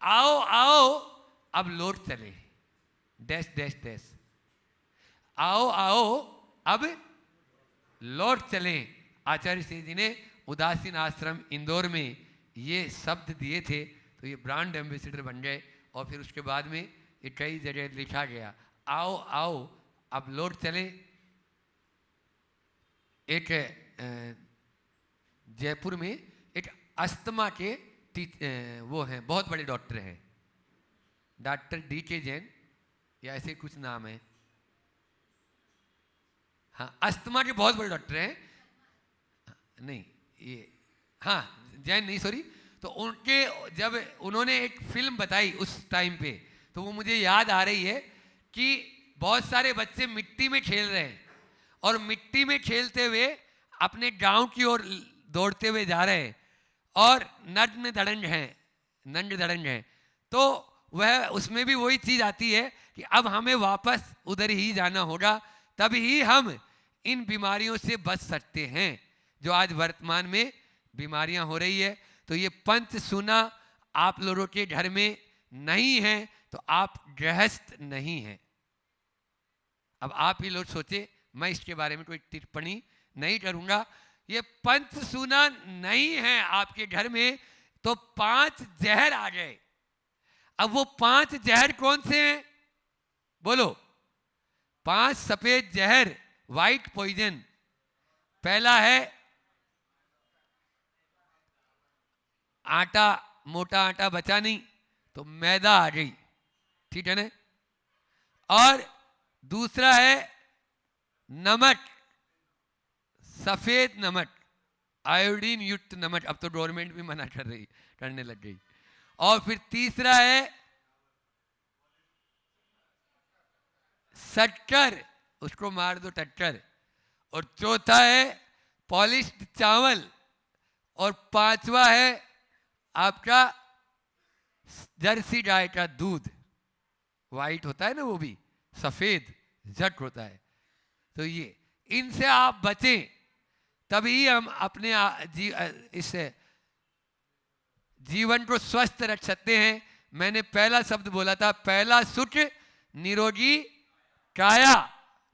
आओ आओ अब लौट चले, डैश डैश डैश, आओ आओ अब लौट चले। आचार्य श्री जी ने उदासीन आश्रम इंदौर में ये शब्द दिए थे, तो ये ब्रांड एम्बेसिडर बन गए। और फिर उसके बाद में ये कई जगह लिखा गया, आओ आओ अब लौट चले। एक जयपुर में एक अस्थमा के वो हैं, बहुत बड़े डॉक्टर हैं, डॉक्टर D.K. जैन या ऐसे कुछ नाम है, हाँ अस्थमा के बहुत बड़े डॉक्टर हैं, नहीं ये हाँ जैन नहीं सॉरी। तो उनके जब उन्होंने एक फिल्म बताई उस टाइम पे, तो वो मुझे याद आ रही है कि बहुत सारे बच्चे मिट्टी में खेल रहे हैं और मिट्टी में खेलते हुए अपने गांव की ओर दौड़ते हुए जा रहे हैं और नंद धड़ंग हैं, तो वह उसमें भी वही चीज़ आती है कि अब हमें वापस उधर ही जाना होगा, तभी हम इन बीमारियों से बच सकते हैं जो आज वर्तमान में बीमारियां हो रही है। तो ये पंच सुना आप लोगों के घर में नहीं है तो आप गृहस्थ नहीं हैं। अब आप ही लोग सोचे, मैं इसके बारे में कोई टिप्पणी नहीं करूंगा। ये पंच सुना नहीं है आपके घर में तो 5 जहर आ गए। अब वो 5 जहर कौन से हैं बोलो? 5 सफेद जहर, व्हाइट पॉइजन। पहला है आटा, मोटा आटा बचा नहीं तो मैदा आ गई, ठीक है ना। और दूसरा है नमक, सफेद नमक, आयोडीन युक्त नमक। अब तो गवर्नमेंट भी मना करने लग गई। और फिर तीसरा है शक्कर, उसको मार दो टक्कर। और चौथा है पॉलिश्ड चावल। और 5वां है आपका जर्सी गाय का दूध, व्हाइट होता है ना, वो भी सफेद जट होता है। तो ये इनसे आप बचें, तभी हम अपने इस जीवन को स्वस्थ रख सकते हैं। मैंने पहला शब्द बोला था, पहला सुख निरोगी काया।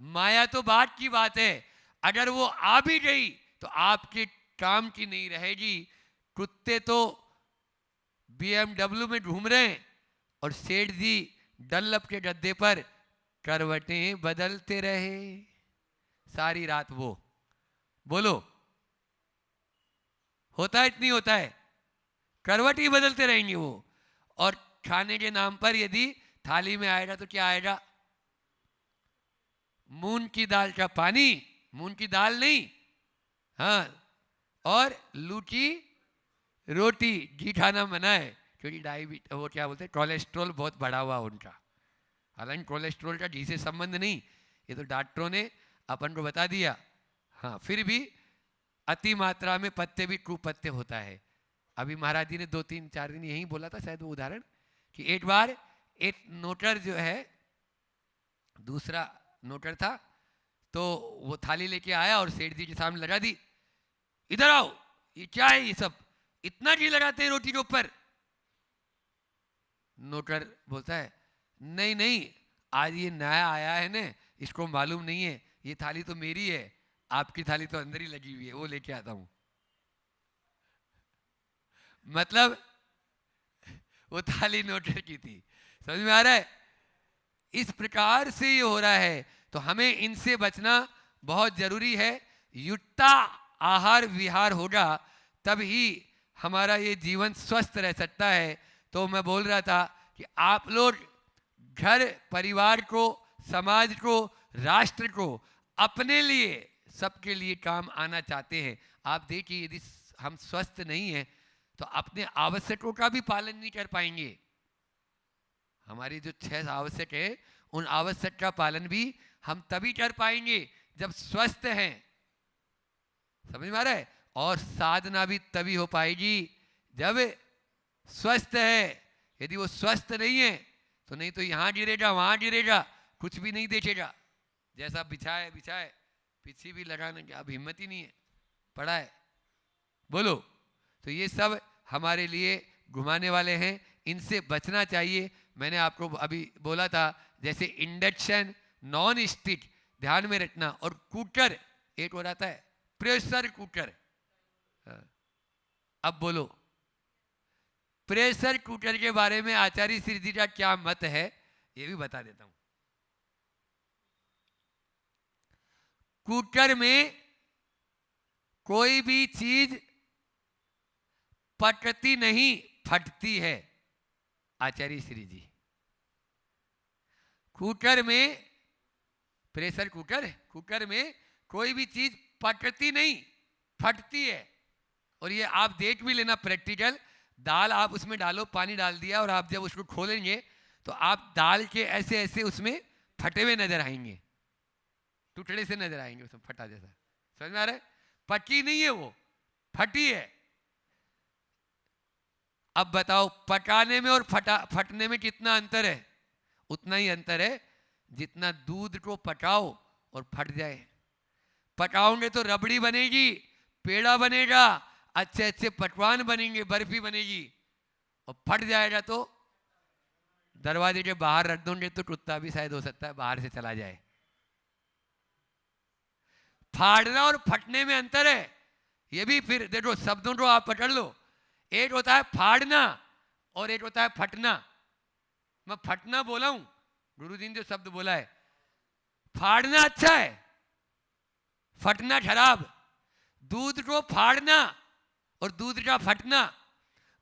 माया तो बात की बात है, अगर वो आ भी गई तो आपके काम की नहीं रहेगी। कुत्ते तो BMW में घूम रहे हैं और सेठ जी डल्लप के गद्दे पर करवटें बदलते रहे सारी रात। वो बोलो होता है इतनी होता है, करवट ही बदलते रहेंगे वो। और खाने के नाम पर यदि थाली में आएगा तो क्या आएगा? मूंग की दाल का पानी, मूंग की दाल नहीं, हाँ, और लूची रोटी। घी खाना मना है क्योंकि डायबिटीज, वो क्या बोलते हैं, कोलेस्ट्रॉल बहुत बढ़ा हुआ उनका। हालांकि कोलेस्ट्रॉल का घी से संबंध नहीं, ये तो डॉक्टरों ने अपन को बता दिया। हाँ, फिर भी अति मात्रा में पत्ते भी कुपत्ते होता है। अभी महाराज जी ने 2-3-4 दिन यही बोला था शायद वो उदाहरण, कि एक बार एक नोटर जो है, दूसरा नोटर था, तो वो थाली लेके आया और सेठ जी के सामने लगा दी। इधर आओ, ये क्या है, ये सब इतना घी लगाते हैं रोटी के ऊपर। नोटर बोलता है नहीं नहीं, आज ये नया आया है ना, इसको मालूम नहीं है, ये थाली तो मेरी है, आपकी थाली तो अंदर ही लगी हुई है, वो लेके आता हूं। मतलब वो थाली नोटर की थी। समझ में आ रहा है? इस प्रकार से ये हो रहा है, तो हमें इनसे बचना बहुत जरूरी है। युक्ता आहार विहार होगा तब ही हमारा ये जीवन स्वस्थ रह सकता है। तो मैं बोल रहा था कि आप लोग घर परिवार को, समाज को, राष्ट्र को, अपने लिए, सबके लिए काम आना चाहते हैं। आप देखिए यदि हम स्वस्थ नहीं हैं तो अपने आवश्यकों का भी पालन नहीं कर पाएंगे। हमारी जो 6 आवश्यक है, उन आवश्यक का पालन भी हम तभी कर पाएंगे जब स्वस्थ हैं। समझ में आ रहा है? और साधना भी तभी हो पाएगी जब स्वस्थ है। यदि वो स्वस्थ नहीं है तो नहीं तो यहां गिरेगा, वहां गिरेगा, कुछ भी नहीं देखेगा। जैसा बिछाए बिछाए, पीछे भी लगाने की अब हिम्मत ही नहीं है, पड़ा है। बोलो। तो ये सब हमारे लिए घुमाने वाले हैं, इनसे बचना चाहिए। मैंने आपको अभी बोला था, जैसे इंडक्शन, नॉन स्टिक ध्यान में रखना, और कुकर एक हो जाता है प्रेशर कुकर। अब बोलो, प्रेशर कुकर के बारे में आचार्य श्री जी का क्या मत है, ये भी बता देता हूं। कुकर में कोई भी चीज पकती नहीं, फटती है। आचार्य श्री जी, कुकर में, प्रेशर कुकर में कोई भी चीज पकती नहीं, फटती है। और ये आप देख भी लेना प्रैक्टिकल। दाल आप उसमें डालो, पानी डाल दिया, और आप जब उसको खोलेंगे तो आप दाल के ऐसे ऐसे उसमें फटे हुए नजर आएंगे, टुकड़े से नजर आएंगे उसमें फटा जैसा। समझ में आ रहा है? पकी नहीं है, वो फटी है। अब बताओ, पकाने में और फटने में कितना अंतर है? उतना ही अंतर है जितना दूध को पकाओ और फट जाए। पकाओगे तो रबड़ी बनेगी, पेड़ा बनेगा, अच्छे अच्छे पकवान बनेंगे, बर्फी बनेगी। और फट जाएगा तो दरवाजे के बाहर रख दोगे तो कुत्ता भी शायद हो सकता है बाहर से चला जाए। फाड़ना और फटने में अंतर है। ये भी फिर देखो, शब्दों को आप पकड़ लो। एक होता है फाड़ना और एक होता है फटना। मैं फटना बोला हूं, गुरुजी ने जो शब्द बोला है। फाड़ना अच्छा है, फटना खराब। दूध को फाड़ना और दूध का फटना,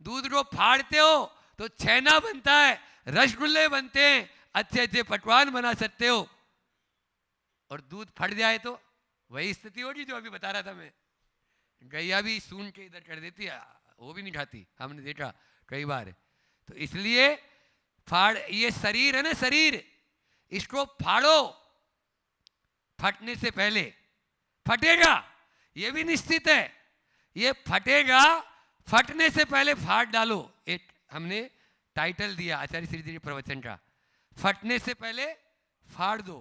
दूध को फाड़ते हो तो छेना बनता है, रसगुल्ले बनते हैं, अच्छे अच्छे पकवान बना सकते हो। और दूध फट जाए तो वही स्थिति होगी जो अभी बता रहा था मैं। गैया भी सून के इधर कर देती है, वो भी नहीं खाती, हमने देखा कई बार। तो इसलिए ये शरीर है ना, शरीर, इसको फाड़ो फटने से पहले। फटेगा, ये भी निश्चित है, ये फटेगा, फटने से पहले फाड़ डालो। एक हमने टाइटल दिया आचार्य श्री जी के प्रवचन का, फटने से पहले फाड़ दो।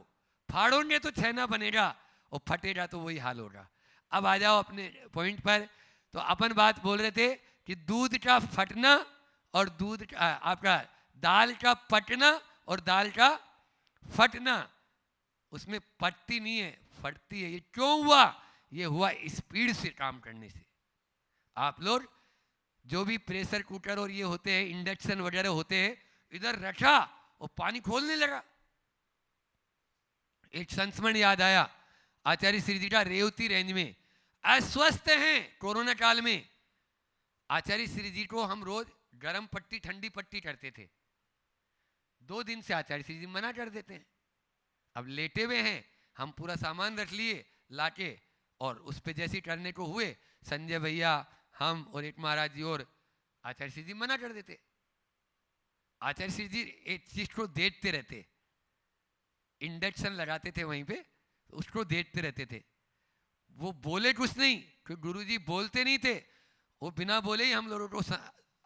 फाड़ोगे तो छेना बनेगा, और फटेगा तो वही हाल होगा। अब आ जाओ अपने पॉइंट पर। तो अपन बात बोल रहे थे कि दूध का फटना और दूध का, आपका दाल का पटना और दाल का फटना, उसमें पटती नहीं है, फटती है। ये क्यों हुआ? ये हुआ स्पीड से काम करने से। आप लोग जो भी प्रेशर कुकर और ये होते हैं, इंडक्शन वगैरह होते हैं, इधर रखा और पानी खोलने लगा। एक संस्मरण याद आया आचार्य श्री जी का, रेवती रेंज में अस्वस्थ हैं कोरोना काल में। आचार्य श्री जी को हम रोज गर्म पट्टी ठंडी पट्टी करते थे। 2 दिन से आचार्य श्री जी मना कर देते हैं। अब लेटे हुए हैं, हम पूरा सामान रख लिए लाके, और उस पे जैसे करने को हुए, संजय भैया, हम और एक महाराज जी और आचार्य श्री जी मना कर देते। आचार्य श्री जी एक चीज को देखते रहते, इंडक्शन लगाते थे वहीं पे, उसको देखते रहते थे। वो बोले कुछ नहीं, कि गुरुजी बोलते नहीं थे, वो बिना बोले ही हम लोगों को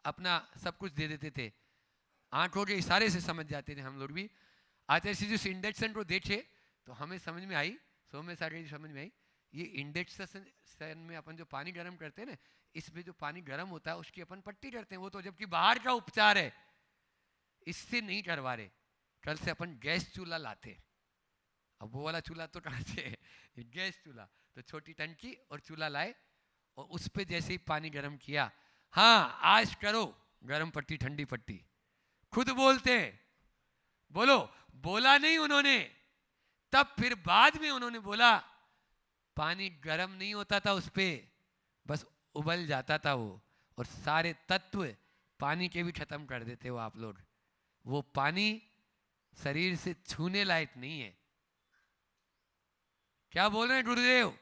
अपना सब कुछ दे देते थे, आंखों के इशारे से समझ जाते थे हम लोग भी। आचार्य श्री जी इंडक्शन को देखे तो हमें समझ में आई, सौम्य सागर जी समझ में आई, ये इंडक्शन में अपन जो पानी गर्म करते हैं ना, इसमें जो पानी गर्म होता है उसकी अपन पट्टी करते हैं, वो तो जबकि बाहर का उपचार है, इससे नहीं करवा रहे। कल से अपन गैस चूल्हा लाते, अब वो वाला चूल्हा तो कहाँ से, गैस चूल्हा, तो छोटी टंकी और चूल्हा लाए और उस पे जैसे ही पानी गर्म किया, हाँ आज करो गर्म पट्टी ठंडी पट्टी, खुद बोलते हैं, बोलो, बोला नहीं उन्होंने, तब फिर बाद में उन्होंने बोला पानी गर्म नहीं होता था, उस पे बस उबल जाता था वो, और सारे तत्व पानी के भी खत्म कर देते हो आप लोग। वो पानी शरीर से छूने लायक नहीं है। क्या बोल रहे हैं गुरुदेव?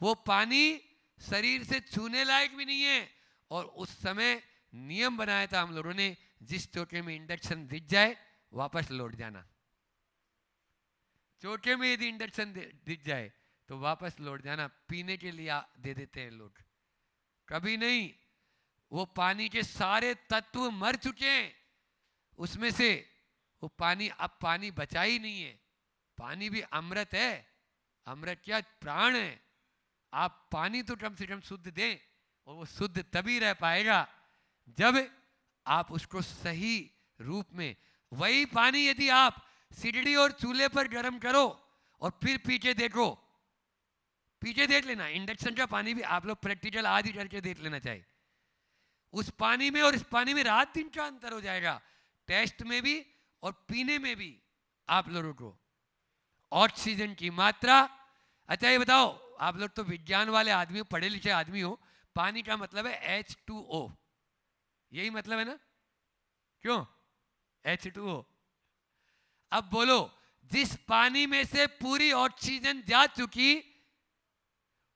वो पानी शरीर से छूने लायक भी नहीं है। और उस समय नियम बनाया था हम लोगों ने, जिस चौके में इंडक्शन दिख जाए वापस लौट जाना। चौके में यदि इंडक्शन दिख जाए तो वापस लौट जाना, पीने के लिए दे देते हैं लोग, कभी नहीं। वो पानी के सारे तत्व मर चुके हैं, उसमें से वो पानी, अब पानी बचा ही नहीं है। पानी भी अमृत है, अमृत क्या प्राण है। आप पानी तो कम से कम शुद्ध दें, और वो शुद्ध तभी रह पाएगा जब आप उसको सही रूप में, वही पानी यदि आप सिगड़ी और चूल्हे पर गर्म करो और फिर पीछे देखो, पीछे देख लेना, इंडक्शन का पानी भी आप लोग प्रैक्टिकल आज ही करके देख लेना चाहिए। उस पानी में और इस पानी में रात दिन का अंतर हो जाएगा, टेस्ट में भी और पीने में भी आप लोगों को। ऑक्सीजन की मात्रा, अच्छा ये बताओ, आप लोग तो विज्ञान वाले आदमी हो, पढ़े लिखे आदमी हो, पानी का मतलब है H2O, यही मतलब है ना? क्यों H2O? अब बोलो, जिस पानी में से पूरी ऑक्सीजन जा चुकी,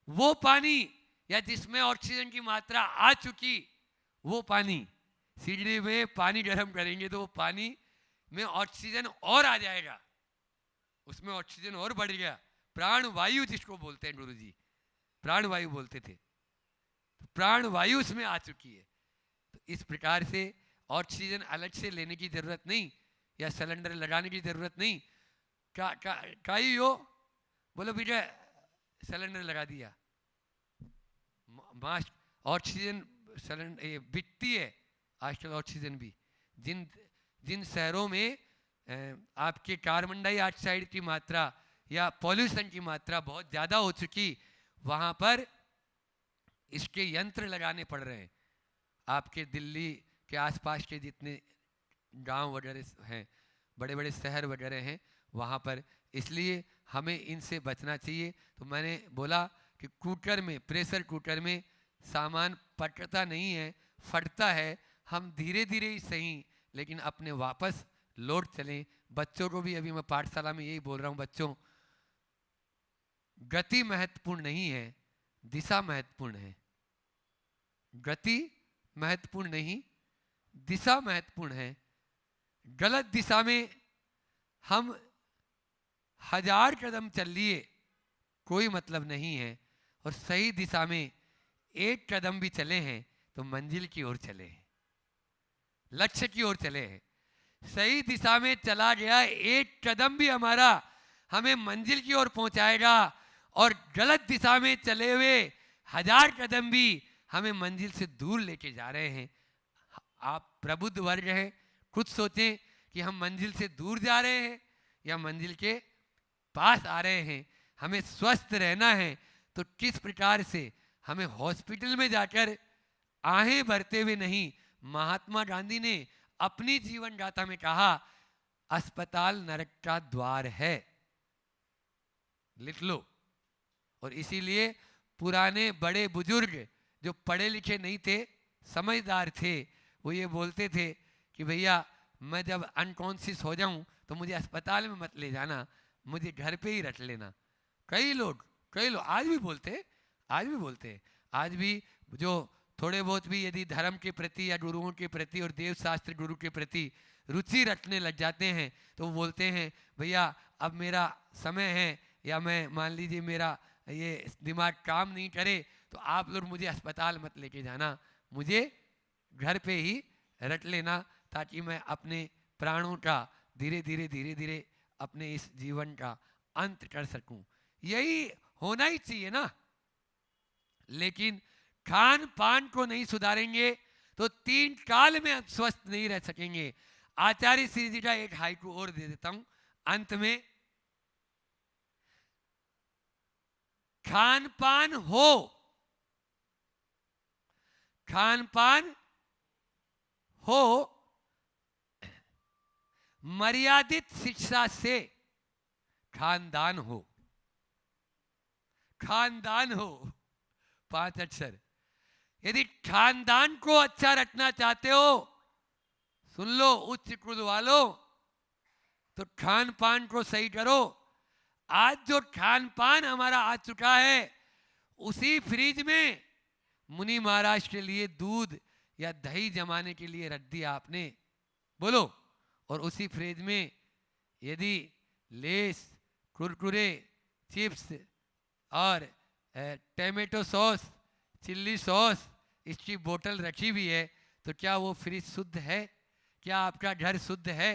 वो पानी, या जिसमें ऑक्सीजन की मात्रा आ चुकी, वो पानी, सिगड़ी में पानी गर्म करेंगे तो वो पानी में ऑक्सीजन और आ जाएगा, उसमें ऑक्सीजन और बढ़ गया। प्राण वायु जिसको बोलते हैं गुरुजी, प्राण वायु बोलते थे, तो प्राण वायु उसमें आ चुकी है। तो इस प्रकार से ऑक्सीजन अलग से लेने की जरूरत नहीं, या सिलेंडर लगाने की जरूरत नहीं। का ही हो, बोलो बेटा सिलेंडर लगा दिया, मास्क, ऑक्सीजन सिलेंडर बिकती है आजकल, ऑक्सीजन भी। जिन शहरों में आपके कार्बन डाइऑक्साइड की मात्रा या पॉल्यूशन की मात्रा बहुत ज़्यादा हो चुकी, वहाँ पर इसके यंत्र लगाने पड़ रहे हैं। आपके दिल्ली के आसपास के जितने गांव वगैरह हैं, बड़े बड़े शहर वगैरह हैं, वहाँ पर, इसलिए हमें इनसे बचना चाहिए। तो मैंने बोला कि कुकर में, प्रेशर कुकर में सामान पकता नहीं है, फटता है। हम धीरे धीरे ही सही, लेकिन अपने वापस लौट चलें। बच्चों को भी अभी मैं पाठशाला में यही बोल रहा हूँ, बच्चों, गति महत्वपूर्ण नहीं है, दिशा महत्वपूर्ण है। गति महत्वपूर्ण नहीं, दिशा महत्वपूर्ण है। गलत दिशा में हम 1000 कदम चल लिए कोई मतलब नहीं है, और सही दिशा में 1 कदम भी चले हैं तो मंजिल की ओर चले हैं, लक्ष्य की ओर चले हैं। सही दिशा में चला गया 1 कदम भी हमारा हमें मंजिल की ओर पहुंचाएगा, और गलत दिशा में चले हुए 1000 कदम भी हमें मंजिल से दूर लेके जा रहे हैं। आप प्रबुद्ध वर्ग हैं, खुद सोचें कि हम मंजिल से दूर जा रहे हैं या मंजिल के पास आ रहे हैं। हमें स्वस्थ रहना है तो किस प्रकार से हमें हॉस्पिटल में जाकर आहें भरते हुए नहीं, महात्मा गांधी ने अपनी जीवन गाथा में कहा, अस्पताल नरक का द्वार है, लिख लो। और इसीलिए पुराने बड़े बुजुर्ग जो पढ़े लिखे नहीं थे, समझदार थे, वो ये बोलते थे कि भैया मैं जब अनकॉन्शियस हो जाऊं तो मुझे अस्पताल में मत ले जाना, मुझे घर पे ही रख लेना। कई लोग आज भी बोलते हैं, आज भी जो थोड़े बहुत भी यदि धर्म के प्रति या गुरुओं के प्रति और देव शास्त्र गुरु के प्रति रुचि रखने लग जाते हैं तो वो बोलते हैं भैया अब मेरा समय है, या मैं मान लीजिए मेरा ये दिमाग काम नहीं करे तो तो आप लोग मुझे अस्पताल मत लेके जाना, मुझे घर पे ही रट लेना, ताकि मैं अपने प्राणों का धीरे धीरे अपने इस जीवन का अंत कर सकूं। यही होना ही चाहिए ना। लेकिन खान पान को नहीं सुधारेंगे तो 3 काल में आप स्वस्थ नहीं रह सकेंगे। आचार्य श्री जी का एक हाइकू और दे देता हूं अंत में। खान पान हो, खान पान हो, मर्यादित शिक्षा से खानदान हो, खानदान हो, 5 अक्षर। यदि खानदान को अच्छा रखना चाहते हो, सुन लो उच्च कुल वालों, तो खान पान को सही करो। आज जो खान पान हमारा आ चुका है, उसी फ्रिज में मुनि महाराज के लिए दूध या दही जमाने के लिए रख दिया आपने, बोलो। और उसी फ्रिज में यदि लेस, कुरकुरे, चिप्स और टमाटो सॉस, चिल्ली सॉस, इसकी बोतल रखी हुई है, तो क्या वो फ्रिज शुद्ध है? क्या आपका घर शुद्ध है?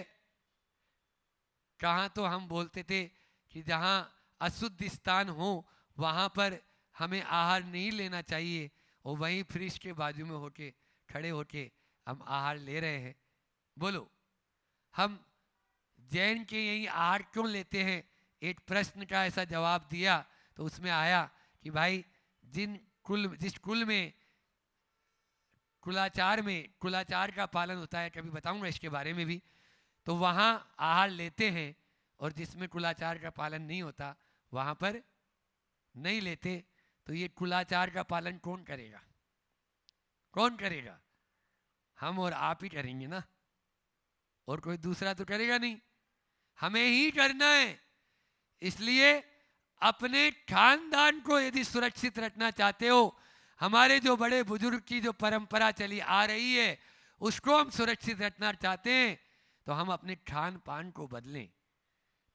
कहाँ तो हम बोलते थे कि जहाँ अशुद्ध स्थान हो वहाँ पर हमें आहार नहीं लेना चाहिए, और वहीं फ्रिज के बाजू में होके खड़े होके हम आहार ले रहे हैं। बोलो, हम जैन के यही आहार क्यों लेते हैं? एक प्रश्न का ऐसा जवाब दिया तो उसमें आया कि भाई जिस कुल में कुलाचार का पालन होता है, कभी बताऊंगा इसके बारे में भी, तो वहाँ आहार लेते हैं, और जिसमें कुलाचार का पालन नहीं होता वहाँ पर नहीं लेते। तो ये कुलाचार का पालन कौन करेगा? कौन करेगा? हम और आप ही करेंगे ना, और कोई दूसरा तो करेगा नहीं, हमें ही करना है। इसलिए अपने खानदान को यदि सुरक्षित रखना चाहते हो, हमारे जो बड़े बुजुर्ग की जो परंपरा चली आ रही है उसको हम सुरक्षित रखना चाहते हैं, तो हम अपने खान पान को बदलें।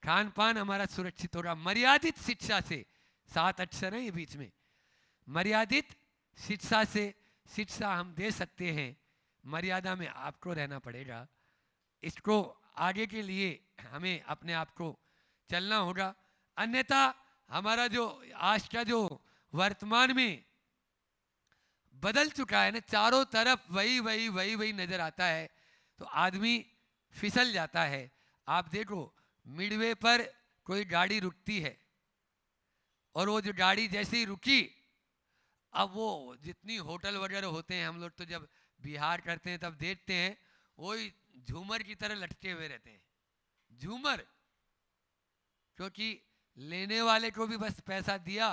खान पान हमारा सुरक्षित होगा मर्यादित शिक्षा से। 7 अक्षर है ये बीच में। मर्यादित शिक्षा से शिक्षा हम दे सकते हैं, मर्यादा में आपको रहना पड़ेगा। इसको आगे के लिए हमें अपने आप को चलना होगा, अन्यथा हमारा जो आज का जो वर्तमान में बदल चुका है ना, चारों तरफ वही नजर आता है, तो आदमी फिसल जाता है। आप देखो, मिडवे पर कोई गाड़ी रुकती है, और वो जो गाड़ी जैसे ही रुकी, अब वो जितनी होटल वगैरह होते हैं, हम लोग तो जब बिहार करते हैं तब देखते हैं, वही झूमर की तरह लटके हुए रहते हैं। झूमर, क्योंकि लेने वाले को भी बस पैसा दिया,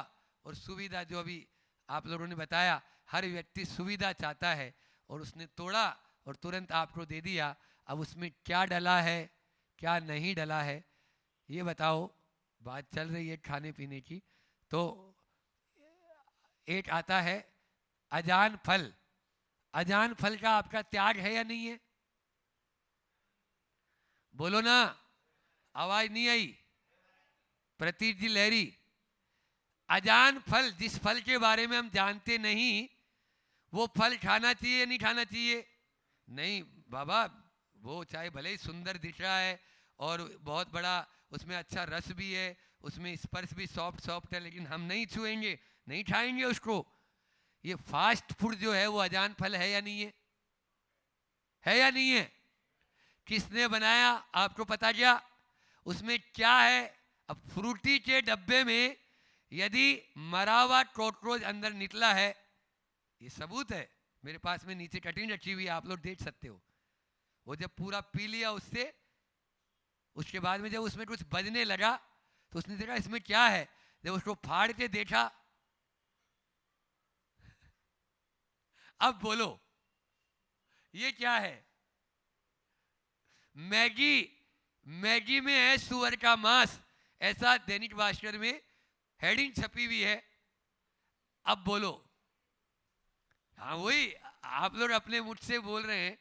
और सुविधा जो अभी आप लोगों ने बताया, हर व्यक्ति सुविधा चाहता है, और उसने तोड़ा और तुरंत आपको दे दिया। अब उसमें क्या डला है क्या नहीं डला है ये बताओ। बात चल रही है खाने पीने की, तो एक आता है अजान फल। अजान फल का आपका त्याग है या नहीं है? बोलो ना, आवाज नहीं आई। प्रतीक जी लहरी, अजान फल, जिस फल के बारे में हम जानते नहीं, वो फल खाना चाहिए या नहीं खाना चाहिए? नहीं बाबा, वो चाहे भले ही सुंदर दिख रहा है और बहुत बड़ा उसमें अच्छा रस भी है, उसमें स्पर्श भी सॉफ्ट है, लेकिन हम नहीं छुएंगे, नहीं खाएंगे उसको। ये फास्ट फूड जो है वो अजान फल है या नहीं है? है या नहीं है? किसने बनाया आपको पता क्या? उसमें क्या है? अब फ्रूटी के डब्बे में यदि मरा हुआ कॉकरोच अंदर निकला है, ये सबूत है, मेरे पास में नीचे कटिंग रखी हुई है, आप लोग देख सकते हो। वो जब पूरा पी लिया उससे, उसके बाद में जब उसमें कुछ बजने लगा तो उसने देखा इसमें क्या है, जब उसको फाड़ के देखा, अब बोलो ये क्या है? मैगी में है सुअर का मांस, ऐसा दैनिक भास्कर में हेडिंग छपी हुई है। अब बोलो, हाँ वही आप लोग अपने मुठ से बोल रहे हैं।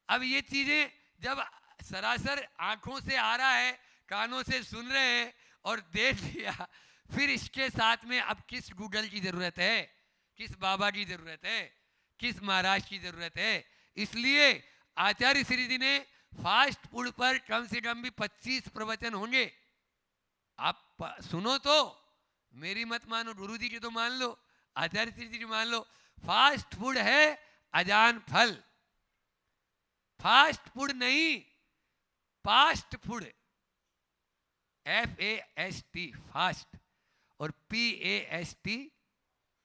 अब ये चीजें जब सरासर आंखों से आ रहा है, कानों से सुन रहे हैं और देख लिया, फिर इसके साथ में अब किस गूगल की जरूरत है? किस बाबा की जरूरत है, किस महाराज की जरूरत है। इसलिए आचार्य श्री जी ने फास्ट फूड पर कम से कम भी 25 प्रवचन होंगे। आप सुनो तो, मेरी मत मानो, गुरु जी की तो मान लो, आचार्य श्री जी की मान लो। फास्ट फूड है अजान फल, फास्ट फूड नहीं, पास्ट फूड, FAST फास्ट, और PAST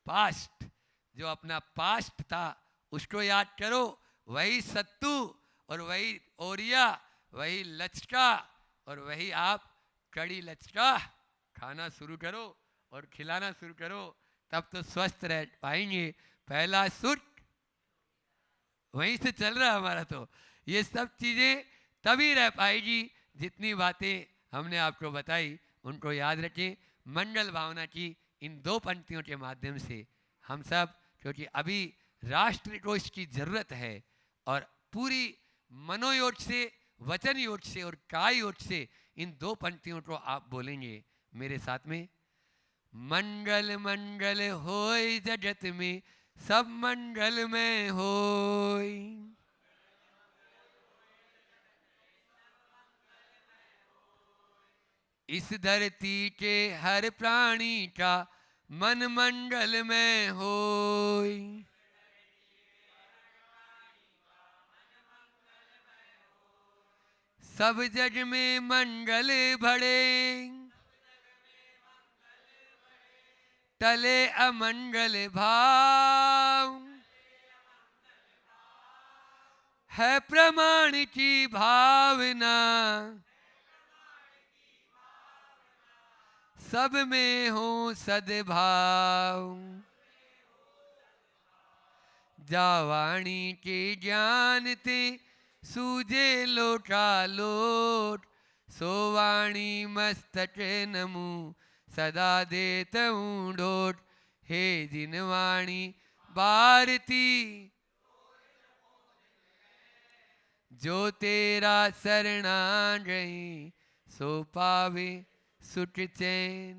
पास्ट। जो अपना पास्ट था उसको याद करो, वही सत्तू और वही ओरिया, वही लचका और वही आप कड़ी लचका खाना शुरू करो और खिलाना शुरू करो, तब तो स्वस्थ रह पाएंगे। पहला सुट वहीं से चल रहा हमारा। तो ये सब चीज़ें तभी रह पाएगी जितनी बातें हमने आपको बताई उनको याद रखें। मंगल भावना की इन 2 पंक्तियों के माध्यम से हम सब, क्योंकि अभी राष्ट्र को इसकी जरूरत है, और पूरी मनोयोग से, वचन योग से और काय योग से इन 2 पंक्तियों को आप बोलेंगे मेरे साथ में। मंगल मंगल होय जगत में, सब मंगल में होय। इस धरती के हर प्राणी का मन मंगल में होय। सब जग में मंगल भरे, टले अमंगल भाव। है प्रमाण की भावना, सब में हो सद्भाव। जावाणी के ज्ञान ते सूझे लोटालोट, सोवाणी मस्तक नमु सदा देत हूँ डोट। हे जिनवाणी भारती, जो तेरा शरणा गई, सो पावे सुख चैन।